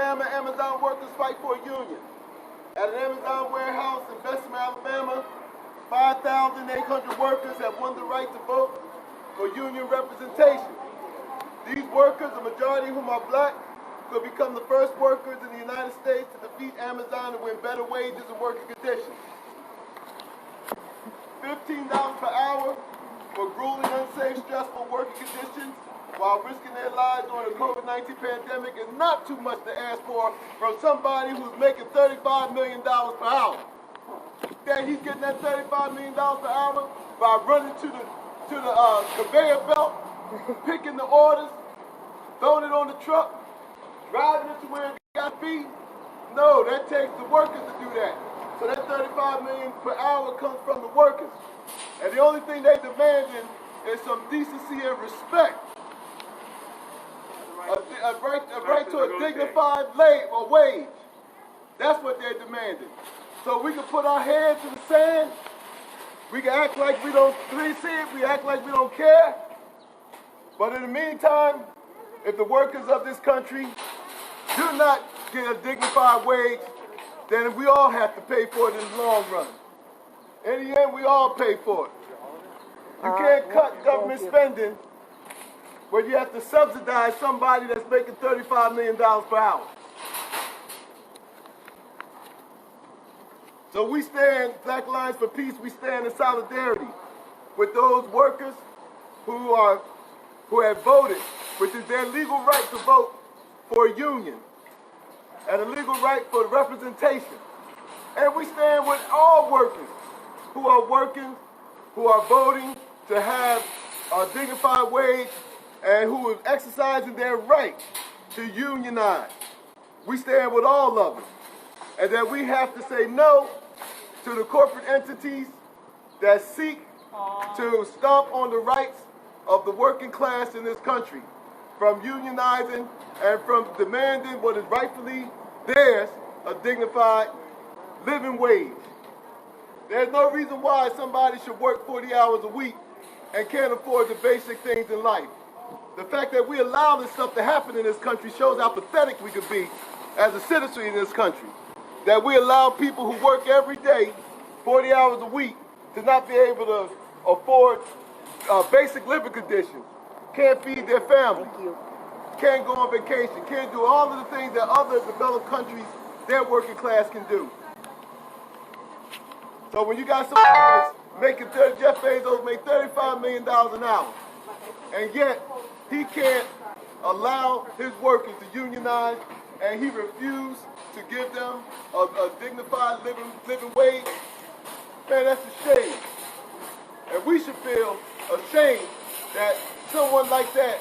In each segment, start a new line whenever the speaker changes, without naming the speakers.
Alabama, Amazon workers fight for a union. At an Amazon warehouse in Bessemer, Alabama, 5,800 workers have won the right to vote for union representation. These workers, the majority of whom are black, could become the first workers in the United States to defeat Amazon and win better wages and working conditions. $15 per hour for grueling, unsafe, stressful working conditions while risking their lives during the COVID-19 pandemic is not too much to ask for from somebody who's making $35 million per hour. That he's getting that $35 million per hour by running to the conveyor belt, picking the orders, throwing it on the truck, driving it to where it got to be. No, that takes the workers to do that. So that $35 million per hour comes from the workers. And the only thing they demanding is some decency and respect. A right to a dignified wage. That's what they're demanding. So we can put our heads in the sand. We can act like we don't see it. We act like we don't care. But in the meantime, if the workers of this country do not get a dignified wage, then we all have to pay for it in the long run. In the end, we all pay for it. You can't cut government spending where you have to subsidize somebody that's making $35 million per hour. So we stand, Black Lions for Peace, we stand in solidarity with those workers who have voted, which is their legal right to vote for a union and a legal right for representation. And we stand with all workers who are working, who are voting to have a dignified wage, and who are exercising their right to unionize. We stand with all of them. And that we have to say no to the corporate entities that seek to stomp on the rights of the working class in this country, from unionizing and from demanding what is rightfully theirs, a dignified living wage. There's no reason why somebody should work 40 hours a week and can't afford the basic things in life. The fact that we allow this stuff to happen in this country shows how pathetic we could be as a citizen in this country. That we allow people who work every day, 40 hours a week, to not be able to afford basic living conditions, can't feed their family, can't go on vacation, can't do all of the things that other developed countries, their working class can do. So when you got somebody that's making Jeff Bezos make $35 million an hour, and yet he can't allow his workers to unionize, and he refused to give them a dignified living wage, man, that's a shame. And we should feel ashamed that someone like that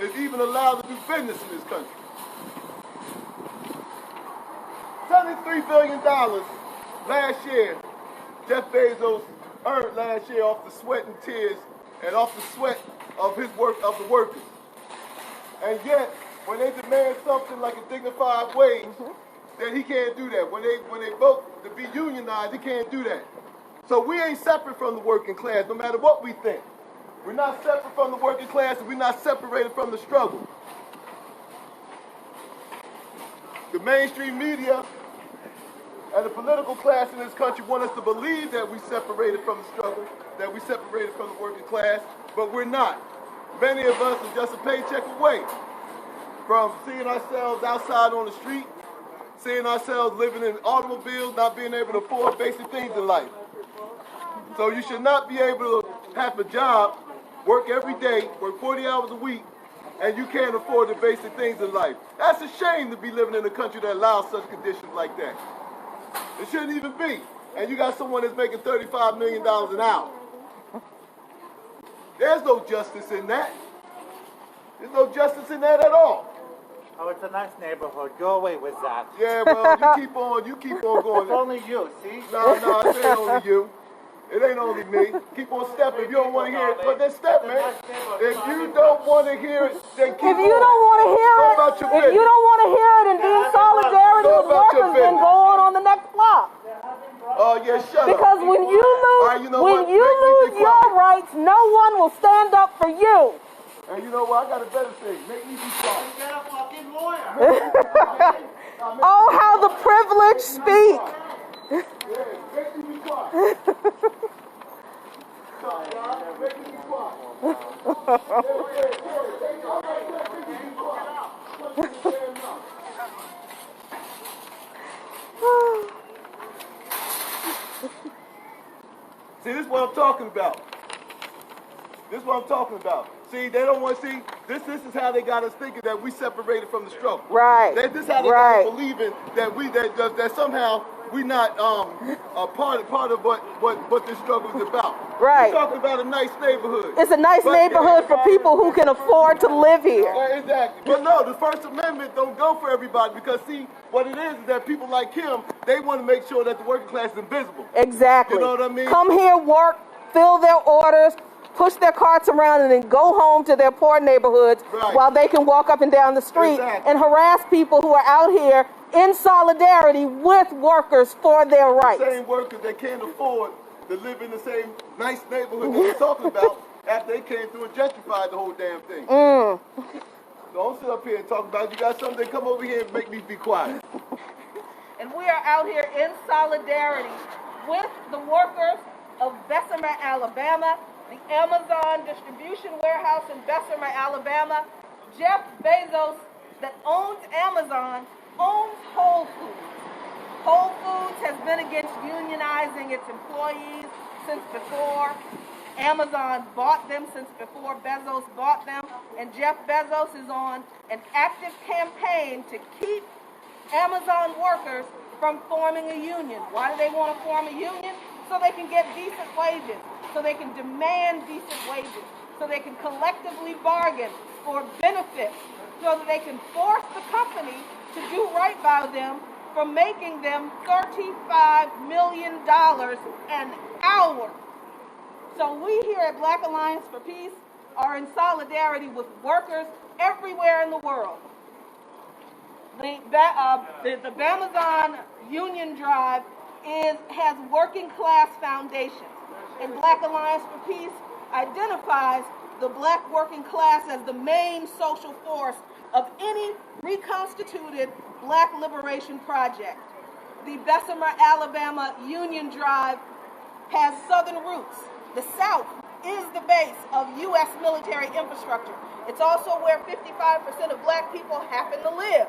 is even allowed to do business in this country. $73 billion last year, Jeff Bezos earned last year off the sweat and tears and off the sweat of the workers. And yet, when they demand something like a dignified wage, then he can't do that. When they vote to be unionized, he can't do that. So we ain't separate from the working class, no matter what we think. We're not separate from the working class, and we're not separated from the struggle. The mainstream media and the political class in this country want us to believe that we separated from the struggle, that we separated from the working class, but we're not. Many of us are just a paycheck away from seeing ourselves outside on the street, seeing ourselves living in automobiles, not being able to afford basic things in life. So you should not be able to have a job, work every day, work 40 hours a week, and you can't afford the basic things in life. That's a shame to be living in a country that allows such conditions like that. It shouldn't even be. And you got someone that's making $35 million an hour. There's no justice in that. There's no justice in that at all.
Oh, it's a nice neighborhood. Go away with that.
Yeah, well, you keep on going.
It's only you, see?
No, it ain't only you. It ain't only me. Keep on stepping. If you don't want to hear it, but then step, man. If you don't want to hear it, then keep on.
If you don't want to hear it, if you don't want to hear it and be in solidarity with workers, then go on the next block.
Oh, yeah, shut up.
Because when you lose your rights, no one will stand up for you.
And you know what? I got a better thing. Make me be quiet.
Oh, how the privileged speak.
See, this is what I'm talking about. This is what I'm talking about. See, they don't want to see, this is how they got us thinking that we separated from the struggle.
Right.
This is how they got us believing that that somehow we not a part of what this struggle is about.
Right.
We're talking about a nice neighborhood.
It's a nice neighborhood for people who can afford to live here.
Yeah, exactly. But no, the First Amendment don't go for everybody, because see, what it is that people like him, they want to make sure that the working class is invisible.
Exactly.
You know what I mean?
Come here, work, fill their orders, push their carts around, and then go home to their poor neighborhoods while they can walk up and down the street and harass people who are out here in solidarity with workers for their rights.
The same workers that can't afford to live in the same nice neighborhood that we're talking about after they came through and gentrified the whole damn thing. Don't sit up here and talk about it. You got something, come over here and make me be quiet.
And we are out here in solidarity with the workers of Bessemer, Alabama, the Amazon distribution warehouse in Bessemer, Alabama. Jeff Bezos, that owns Amazon, owns Whole Foods. Whole Foods has been against unionizing its employees since before Amazon bought them, since before Bezos bought them. And Jeff Bezos is on an active campaign to keep Amazon workers from forming a union. Why do they want to form a union? So they can get decent wages, so they can demand decent wages, so they can collectively bargain for benefits, so that they can force the company to do right by them for making them $35 million an hour. So we here at Black Alliance for Peace are in solidarity with workers everywhere in the world. The Amazon Union Drive has working class foundations, and Black Alliance for Peace identifies the black working class as the main social force of any reconstituted black liberation project. The Bessemer, Alabama Union Drive has southern roots. The South is the base of U.S. military infrastructure. It's also where 55% of black people happen to live.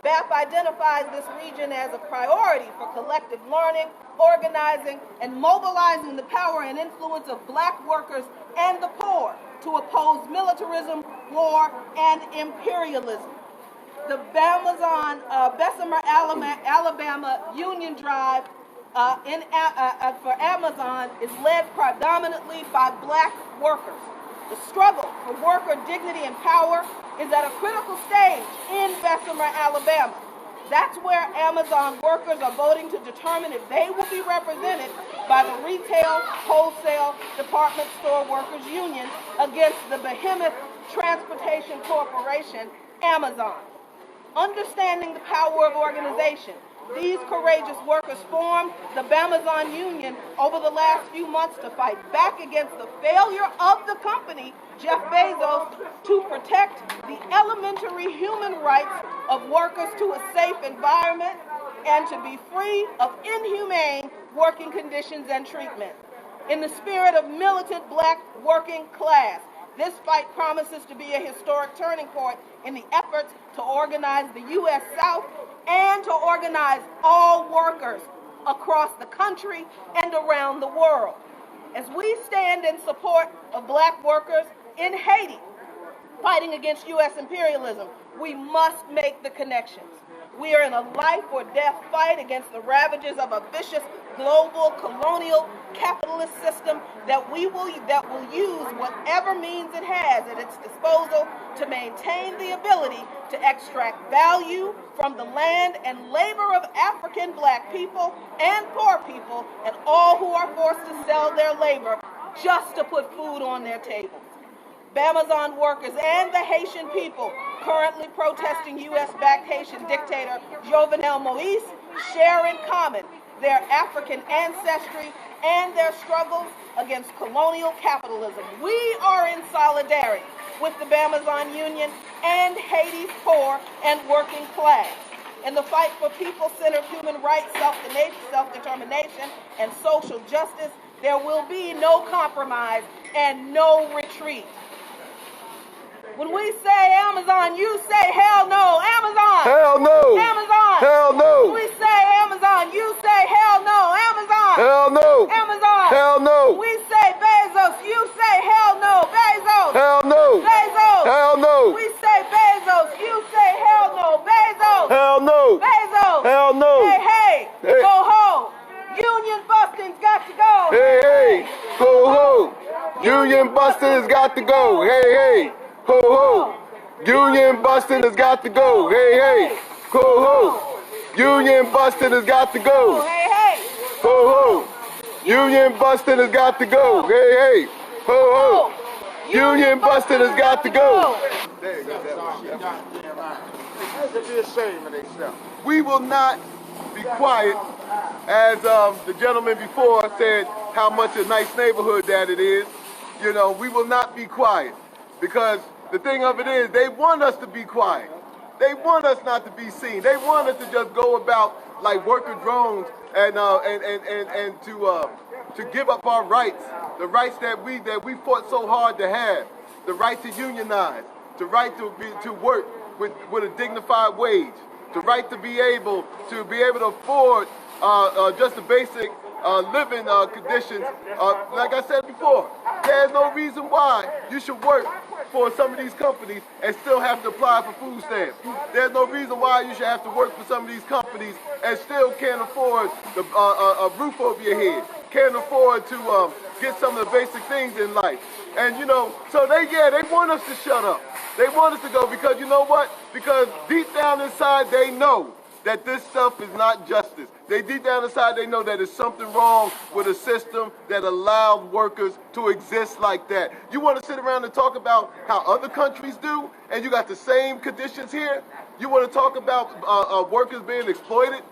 BAP identifies this region as a priority for collective learning, organizing, and mobilizing the power and influence of black workers and the poor to oppose militarism, war, and imperialism. The Bessemer, Alabama Union Drive for Amazon is led predominantly by black workers. The struggle for worker dignity and power is at a critical stage in Bessemer, Alabama. That's where Amazon workers are voting to determine if they will be represented by the Retail Wholesale Department Store Workers Union against the behemoth transportation corporation, Amazon. Understanding the power of organization, these courageous workers formed the Amazon Union over the last few months to fight back against the failure of the company, Jeff Bezos, to protect the elementary human rights of workers to a safe environment and to be free of inhumane working conditions and treatment. In the spirit of militant black working class, this fight promises to be a historic turning point in the efforts to organize the U.S. South and to organize all workers across the country and around the world. As we stand in support of black workers in Haiti, fighting against U.S. imperialism, we must make the connections. We are in a life or death fight against the ravages of a vicious global colonial capitalist system that will use whatever means it has at its disposal to maintain the ability to extract value from the land and labor of African black people and poor people and all who are forced to sell their labor just to put food on their tables. Amazon workers and the Haitian people currently protesting U.S.-backed Haitian dictator Jovenel Moïse share in common their African ancestry and their struggles against colonial capitalism. We are in solidarity with the Amazon Union and Haiti's poor and working class. In the fight for people-centered human rights, self-determination, and social justice, there will be no compromise and no retreat. When we say Amazon, you say hell no. Amazon!
Hell no!
Amazon!
Hell no!
When we say Amazon, you say hell no. Amazon!
Hell no!
Amazon!
Hell no!
We say Bezos, you say hell no. Bezos!
Hell no!
Bezos!
Hell no!
We say Bezos, you say hell no. Bezos!
Hell no!
Bezos!
Hell no!
Hey, hey!
Hey.
Go home! Union busting's got to go!
Hey, hey! Ho, ho! Union busting has got to go! Hey, hey! Ho, ho! Union busting has got to go! Hey, hey! Ho, ho! Union busting has got to go!
Hey, hey!
Ho, ho! Union busting has got to go! Hey, hey! Ho, ho! Union busting has got to go! There you go. We will not be quiet, as the gentleman before said how much a nice neighborhood that it is. You know, we will not be quiet, because the thing of it is, they want us to be quiet. They want us not to be seen. They want us to just go about like worker drones and to give up our rights, the rights that we fought so hard to have, the right to unionize, the right to work with a dignified wage, the right to be able to afford just the basic living conditions. Like I said before, there's no reason why you should work for some of these companies and still have to apply for food stamps. There's no reason why you should have to work for some of these companies and still can't afford a roof over your head, can't afford to get some of the basic things in life. And you know, so they want us to shut up. They want us to go because you know what? Because deep down inside they know that this stuff is not justice. They deep down inside they know that there's something wrong with a system that allowed workers to exist like that. You want to sit around and talk about how other countries do, and you got the same conditions here? You want to talk about workers being exploited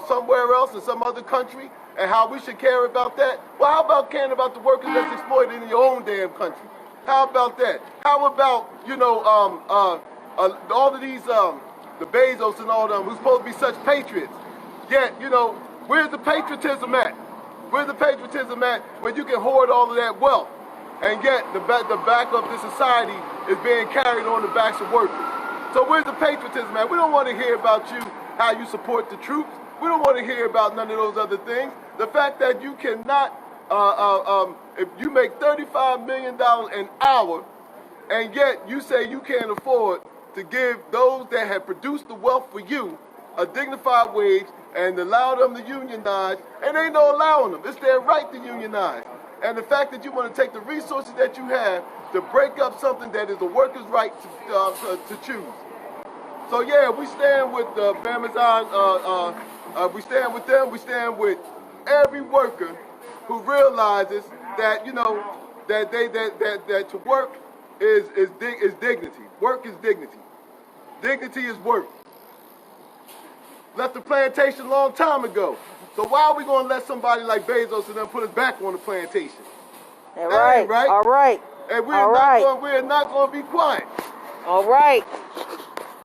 somewhere else in some other country, and how we should care about that? Well, how about caring about the workers that's exploited in your own damn country? How about that? How about, you know, all of these the Bezos and all them, who's supposed to be such patriots. Yet, you know, where's the patriotism at? Where's the patriotism at when you can hoard all of that wealth? And yet, the back of the society is being carried on the backs of workers. So where's the patriotism at? We don't want to hear about you, how you support the troops. We don't want to hear about none of those other things. The fact that you cannot, if you make $35 million an hour, and yet you say you can't afford to give those that have produced the wealth for you a dignified wage and allow them to unionize, and ain't no allowing them. It's their right to unionize. And the fact that you want to take the resources that you have to break up something that is a worker's right to choose. So yeah, we stand with Amazon, we stand with them, we stand with every worker who realizes that, you know, that to work is dignity. Work is dignity. Dignity is work. Left the plantation a long time ago. So why are we going to let somebody like Bezos and them put us back on the plantation?
All right.
Right?
All right.
And we're not going to be quiet.
All right.